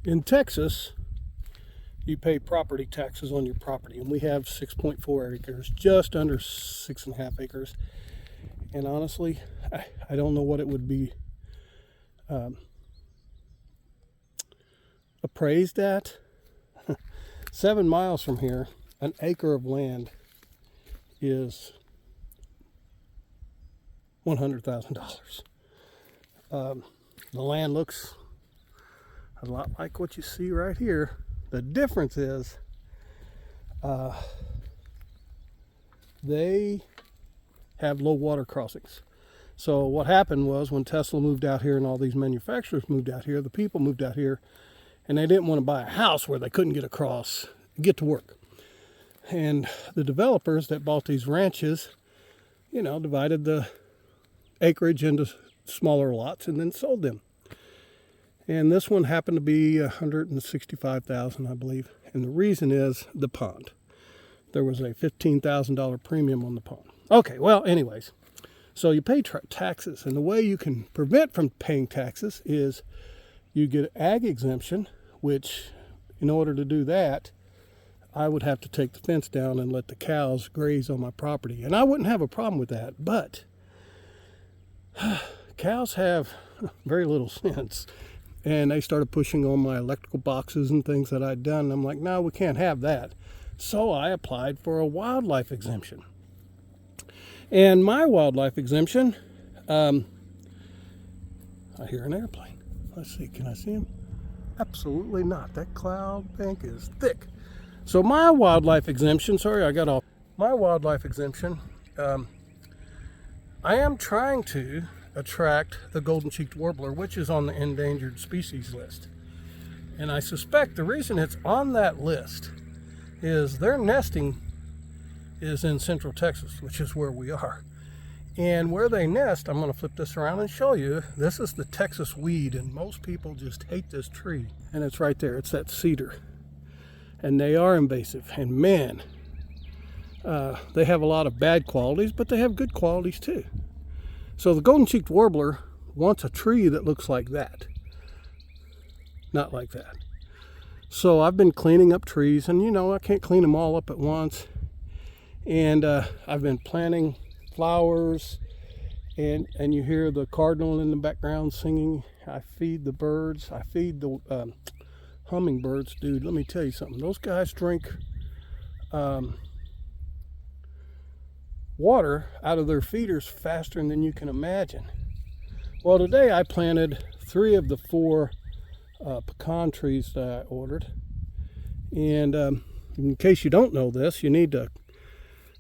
In Texas, you pay property taxes on your property, and we have 6.4 acres, just under 6.5 acres. And honestly, I don't know what it would be appraised at. 7 miles from here, an acre of land is $100,000. The land looks a lot like what you see right here. The difference is they have low water crossings. So what happened was when Tesla moved out here and all these manufacturers moved out here, the people moved out here, and they didn't want to buy a house where they couldn't get across, get to work. And the developers that bought these ranches, divided the acreage into smaller lots and then sold them. And this one happened to be $165,000, I believe. And the reason is the pond. There was a $15,000 premium on the pond. Okay, well, anyways, so you pay taxes, and the way you can prevent from paying taxes is you get an ag exemption, which in order to do that, I would have to take the fence down and let the cows graze on my property. And I wouldn't have a problem with that, but cows have very little sense. And they started pushing on my electrical boxes and things that I'd done. And I'm like, no, we can't have that. So I applied for a wildlife exemption. And my wildlife exemption, I hear an airplane. Let's see, can I see him? Absolutely not. That cloud bank is thick. So my wildlife exemption, my wildlife exemption, I am trying to attract the golden-cheeked warbler, which is on the endangered species list. And I suspect the reason it's on that list is their nesting is in central Texas, which is where we are. And where they nest, I'm going to flip this around and show you, this is the Texas weed, and most people just hate this tree. And it's right there, it's that cedar. And they are invasive, and man, they have a lot of bad qualities, but they have good qualities too. So the golden-cheeked warbler wants a tree that looks like that, not like that. So I've been cleaning up trees, and I can't clean them all up at once. And I've been planting flowers, and you hear the cardinal in the background singing. I feed the birds. I feed the hummingbirds. Dude, let me tell you something. Those guys drink water out of their feeders faster than you can imagine. Well, today I planted 3 of the 4 pecan trees that I ordered. And in case you don't know this, you need to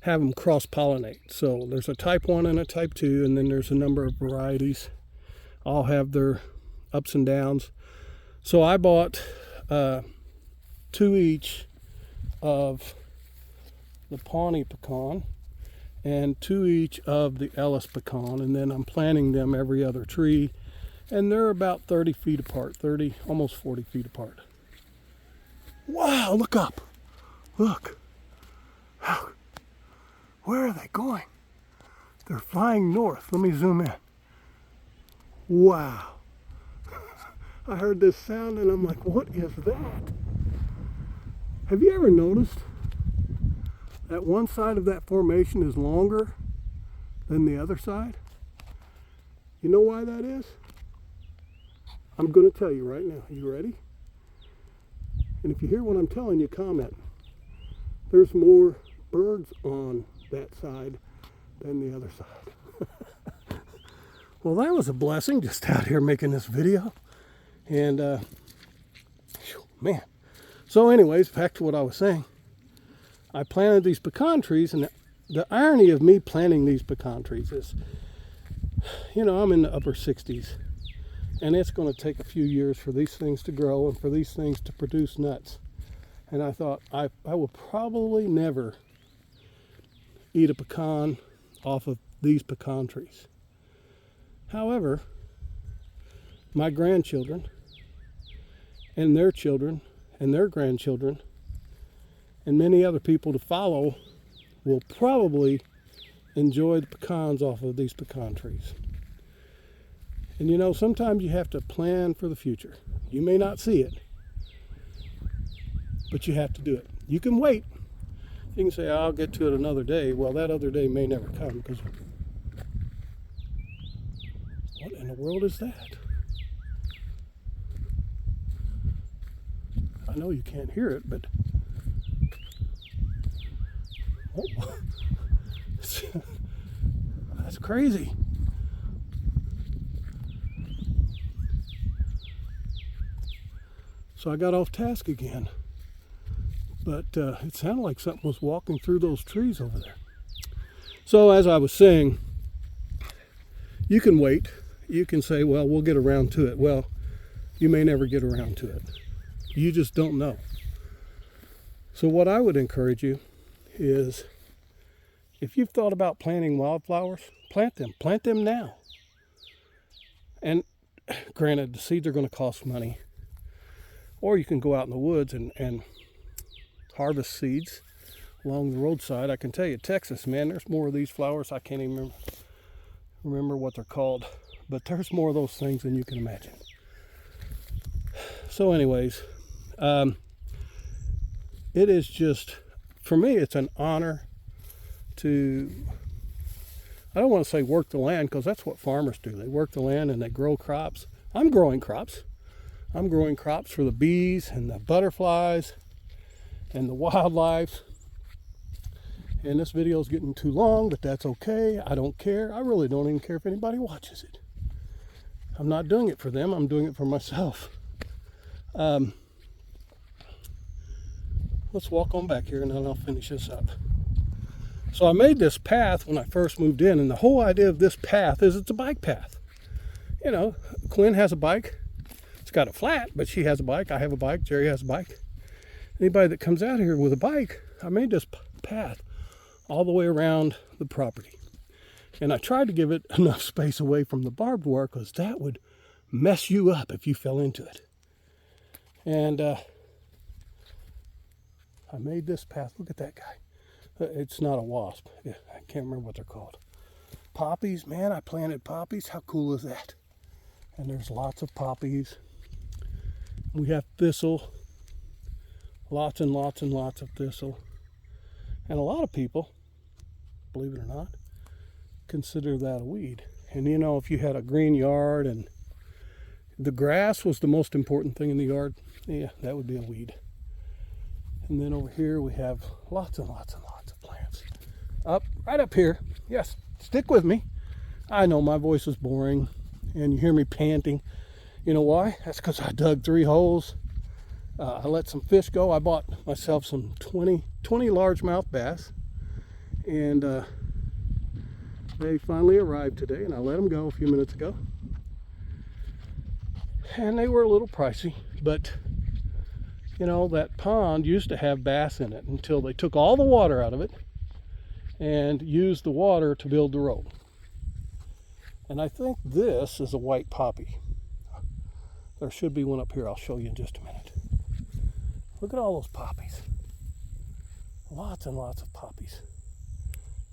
have them cross-pollinate. So there's a type 1 and a type 2, and then there's a number of varieties. All have their ups and downs. So I bought 2 each of the Pawnee pecan and 2 each of the Ellis pecan, and then I'm planting them every other tree, and they're about 30 feet apart, almost 40 feet apart. Wow, look up. Look. Where are they going? They're flying north. Let me zoom in. Wow. I heard this sound and I'm like, what is that? Have you ever noticed that one side of that formation is longer than the other side? You know why that is? I'm going to tell you right now. You ready? And if you hear what I'm telling you, comment. There's more birds on that side than the other side. Well, that was a blessing, just out here making this video. And, man. So anyways, back to what I was saying. I planted these pecan trees, and the irony of me planting these pecan trees is, I'm in the upper 60s, and it's going to take a few years for these things to grow and for these things to produce nuts. And I thought, I will probably never eat a pecan off of these pecan trees. However, my grandchildren and their children and their grandchildren and many other people to follow will probably enjoy the pecans off of these pecan trees. And sometimes you have to plan for the future. You may not see it, but you have to do it. You can wait. You can say, I'll get to it another day. Well, that other day may never come, because what in the world is that? I know you can't hear it, but oh. That's crazy. So I got off task again, but it sounded like something was walking through those trees over there. So as I was saying, you can wait. You can say, well, we'll get around to it. Well, you may never get around to it. You just don't know. So what I would encourage you is, if you've thought about planting wildflowers, plant them. Plant them now. And granted, the seeds are going to cost money. Or you can go out in the woods and harvest seeds along the roadside. I can tell you, Texas, man, there's more of these flowers. I can't even remember what they're called. But there's more of those things than you can imagine. So anyways, it is just, for me, it's an honor to, I don't want to say work the land, because that's what farmers do. They work the land and they grow crops. I'm growing crops. I'm growing crops for the bees and the butterflies and the wildlife. And this video is getting too long, but that's okay. I don't care. I really don't even care if anybody watches it. I'm not doing it for them. I'm doing it for myself. Let's walk on back here and then I'll finish this up. So I made this path when I first moved in, and the whole idea of this path is it's a bike path. You know, Quinn has a bike. It's got a flat, but she has a bike. I have a bike. Jerry has a bike. Anybody that comes out here with a bike, I made this path all the way around the property. And I tried to give it enough space away from the barbed wire, because that would mess you up if you fell into it. And I made this path. Look at that guy. It's not a wasp. I can't remember what they're called. Poppies, man, I planted poppies. How cool is that? And there's lots of poppies. We have thistle. Lots and lots and lots of thistle. And a lot of people, believe it or not, consider that a weed. And you know, if you had a green yard and the grass was the most important thing in the yard, yeah, that would be a weed. And then over here we have lots and lots and lots of plants. Right up here. Yes, stick with me. I know my voice is boring and you hear me panting. You know why? That's because I dug 3 holes. I let some fish go. I bought myself some 20 largemouth bass. And they finally arrived today, and I let them go a few minutes ago. And they were a little pricey, but you know, that pond used to have bass in it until they took all the water out of it and used the water to build the road. And I think this is a white poppy. There should be one up here. I'll show you in just a minute. Look at all those poppies. Lots and lots of poppies.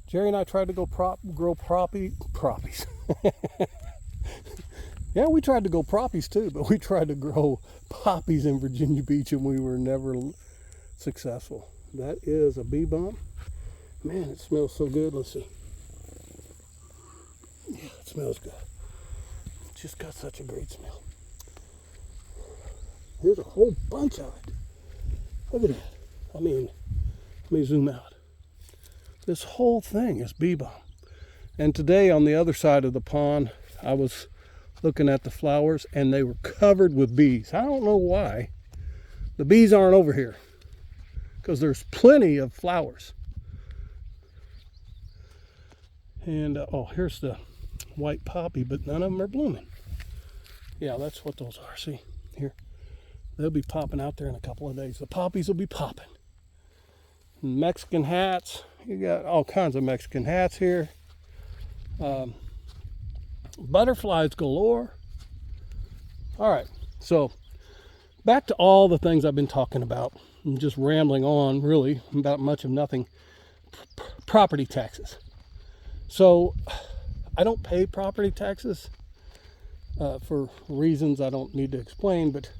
Jerry and I tried to grow poppies. Yeah, we tried to go poppies too, but we tried to grow poppies in Virginia Beach and we were never successful. That is a bee balm. Man, it smells so good. Let's see. Yeah, it smells good. It's just got such a great smell. Here's a whole bunch of it. Look at that. I mean, let me zoom out. This whole thing is bee balm. And today on the other side of the pond, I was looking at the flowers and they were covered with bees. I don't know why the bees aren't over here, because there's plenty of flowers. And oh, here's the white poppy, but none of them are blooming. Yeah, that's what those are. See here, they'll be popping out there in a couple of days. The poppies will be popping. Mexican hats, you got all kinds of Mexican hats here. Butterflies galore. All right, so back to all the things I've been talking about. I'm just rambling on really about much of nothing. Property taxes. So I don't pay property taxes for reasons I don't need to explain, but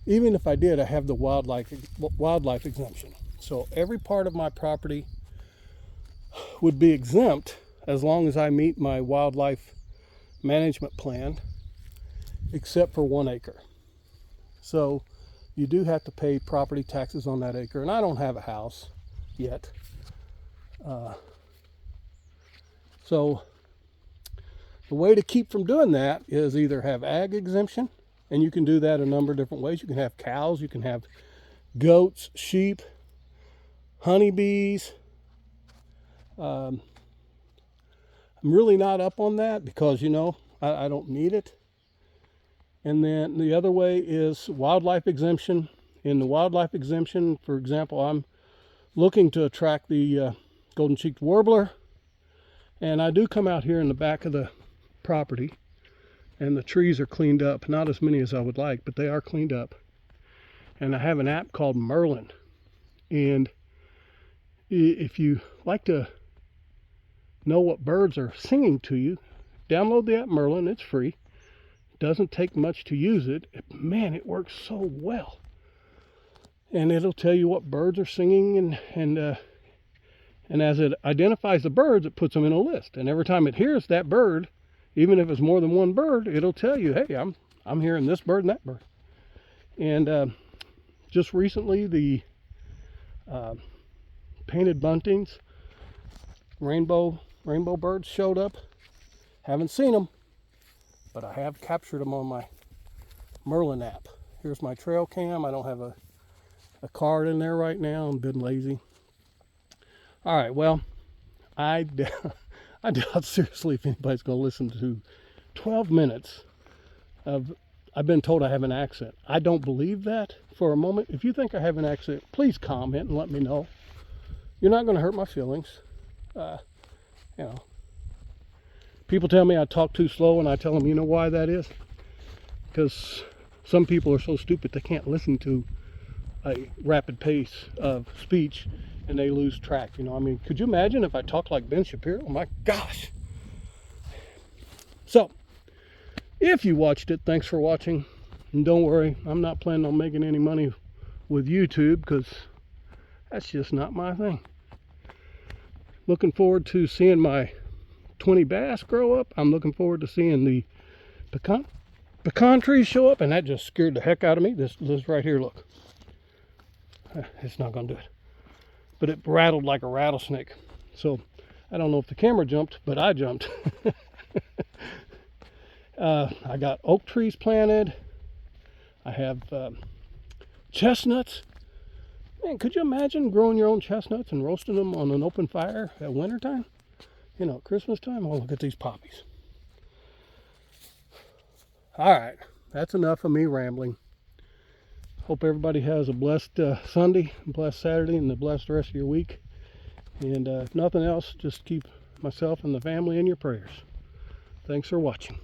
Even if I did, I have the wildlife exemption. So every part of my property would be exempt as long as I meet my wildlife management plan, except for 1 acre. So you do have to pay property taxes on that acre, and I don't have a house yet. So the way to keep from doing that is either have ag exemption, and you can do that a number of different ways. You can have cows, you can have goats, sheep, honeybees. I'm really not up on that because, I don't need it. And then the other way is wildlife exemption. In the wildlife exemption, for example, I'm looking to attract the golden-cheeked warbler. And I do come out here in the back of the property, and the trees are cleaned up. Not as many as I would like, but they are cleaned up. And I have an app called Merlin. And if you like to know what birds are singing to you, download the app Merlin. It's free. Doesn't take much to use it. Man, it works so well. And it'll tell you what birds are singing, and as it identifies the birds, it puts them in a list. And every time it hears that bird, even if it's more than one bird, it'll tell you, hey, I'm hearing this bird and that bird. And just recently, the painted buntings, rainbow birds showed up. Haven't seen them, but I have captured them on my Merlin app. Here's my trail cam. I don't have a card in there right now. I'm been lazy. All right, well, I doubt seriously if anybody's going to listen to 12 minutes of, I've been told I have an accent. I don't believe that for a moment. If you think I have an accent, please comment and let me know. You're not going to hurt my feelings. People tell me I talk too slow, and I tell them, you know why that is? Because some people are so stupid they can't listen to a rapid pace of speech, and they lose track. Could you imagine if I talked like Ben Shapiro? My gosh. So, if you watched it, thanks for watching. And don't worry, I'm not planning on making any money with YouTube because that's just not my thing. Looking forward to seeing my 20 bass grow up. I'm looking forward to seeing the pecan trees show up, and that just scared the heck out of me. This right here, look. It's not going to do it. But it rattled like a rattlesnake. So I don't know if the camera jumped, but I jumped. I got oak trees planted. I have chestnuts. Man, could you imagine growing your own chestnuts and roasting them on an open fire at wintertime? Christmas time. Oh, look at these poppies. All right, that's enough of me rambling. Hope everybody has a blessed Sunday, blessed Saturday, and a blessed rest of your week. And if nothing else, just keep myself and the family in your prayers. Thanks for watching.